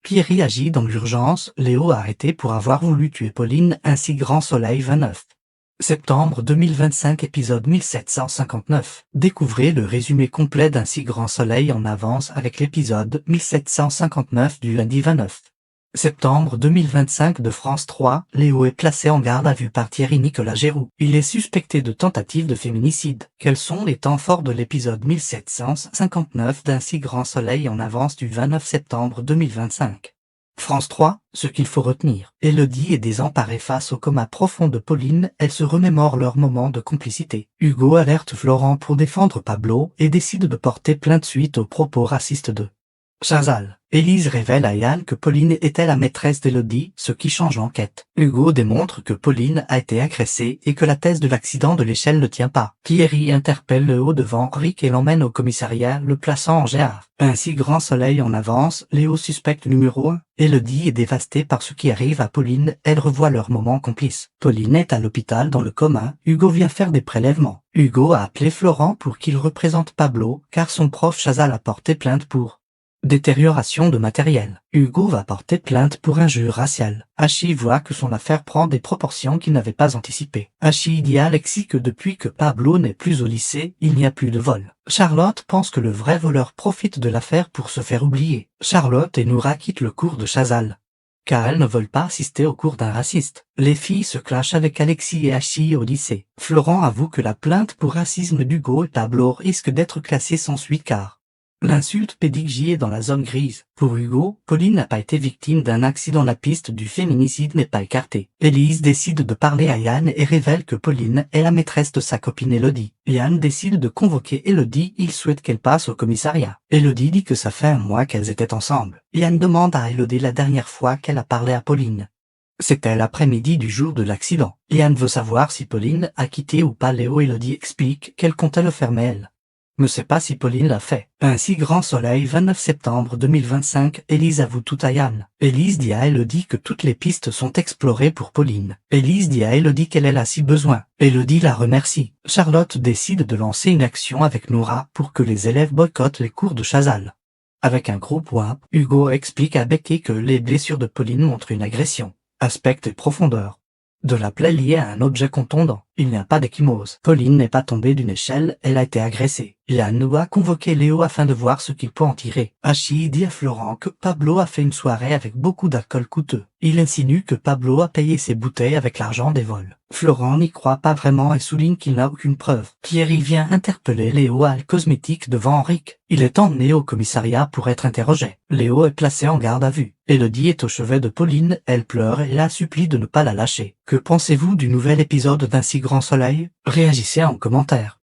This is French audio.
Pierry agit dans l'urgence, Léo arrêté pour avoir voulu tuer Pauline ainsi Grand Soleil 29. Septembre 2025 épisode 1759. Découvrez le résumé complet d'Ainsi Grand Soleil en avance avec l'épisode 1759 du lundi 29. Septembre 2025 de France 3, Léo est placé en garde à vue par Thierry-Nicolas Géroux. Il est suspecté de tentative de féminicide. Quels sont les temps forts de l'épisode 1759 d'Ainsi Grand Soleil en avance du 29 septembre 2025? France 3, ce qu'il faut retenir. Élodie est désemparée face au coma profond de Pauline, elle se remémore leur moment de complicité. Hugo alerte Florent pour défendre Pablo et décide de porter plainte suite aux propos racistes de Chazal. Élise révèle à Yann que Pauline était la maîtresse d'Élodie, ce qui change l'enquête. Hugo démontre que Pauline a été agressée et que la thèse de l'accident de l'échelle ne tient pas. Thierry interpelle Léo devant Rick et l'emmène au commissariat, le plaçant en GA. Ainsi Grand Soleil en avance, Léo suspecte numéro 1. Élodie est dévastée par ce qui arrive à Pauline, elle revoit leur moment complice. Pauline est à l'hôpital dans le coma, Hugo vient faire des prélèvements. Hugo a appelé Florent pour qu'il représente Pablo, car son prof Chazal a porté plainte pour détérioration de matériel. Hugo va porter plainte pour injure raciale. Hachi voit que son affaire prend des proportions qu'il n'avait pas anticipées. Hachi dit à Alexis que depuis que Pablo n'est plus au lycée, il n'y a plus de vol. Charlotte pense que le vrai voleur profite de l'affaire pour se faire oublier. Charlotte et Noura quittent le cours de Chazal, car elles ne veulent pas assister au cours d'un raciste. Les filles se clashent avec Alexis et Hachi au lycée. Florent avoue que la plainte pour racisme d'Hugo et Pablo risque d'être classée sans suite car l'insulte pédique est dans la zone grise. Pour Hugo, Pauline n'a pas été victime d'un accident. La piste du féminicide n'est pas écartée. Élise décide de parler à Yann et révèle que Pauline est la maîtresse de sa copine Élodie. Yann décide de convoquer Élodie, il souhaite qu'elle passe au commissariat. Élodie dit que ça fait un mois qu'elles étaient ensemble. Yann demande à Élodie la dernière fois qu'elle a parlé à Pauline. C'était l'après-midi du jour de l'accident. Yann veut savoir si Pauline a quitté ou pas Léo. Élodie explique qu'elle comptait le faire mais elle ne sait pas si Pauline l'a fait. Ainsi Grand Soleil 29 septembre 2025, Élise avoue tout à Yann. Élise dit à Élodie que toutes les pistes sont explorées pour Pauline. Élise dit à Élodie qu'elle a si besoin. Élodie la remercie. Charlotte décide de lancer une action avec Noura pour que les élèves boycottent les cours de Chazal. Avec un groupe WhatsApp, Hugo explique à Becky que les blessures de Pauline montrent une agression. Aspect et profondeur de la plaie liée à un objet contondant. Il n'y a pas d'échymose. Pauline n'est pas tombée d'une échelle, elle a été agressée. Yann a convoqué Léo afin de voir ce qu'il peut en tirer. Hachi dit à Florent que Pablo a fait une soirée avec beaucoup d'alcool coûteux. Il insinue que Pablo a payé ses bouteilles avec l'argent des vols. Florent n'y croit pas vraiment et souligne qu'il n'a aucune preuve. Thierry vient interpeller Léo à Cosmétique devant Henrique. Il est emmené au commissariat pour être interrogé. Léo est placé en garde à vue. Élodie est au chevet de Pauline, elle pleure et la supplie de ne pas la lâcher. Que pensez-vous du nouvel épisode d'Ainsi Grand Soleil? Réagissez en commentaire.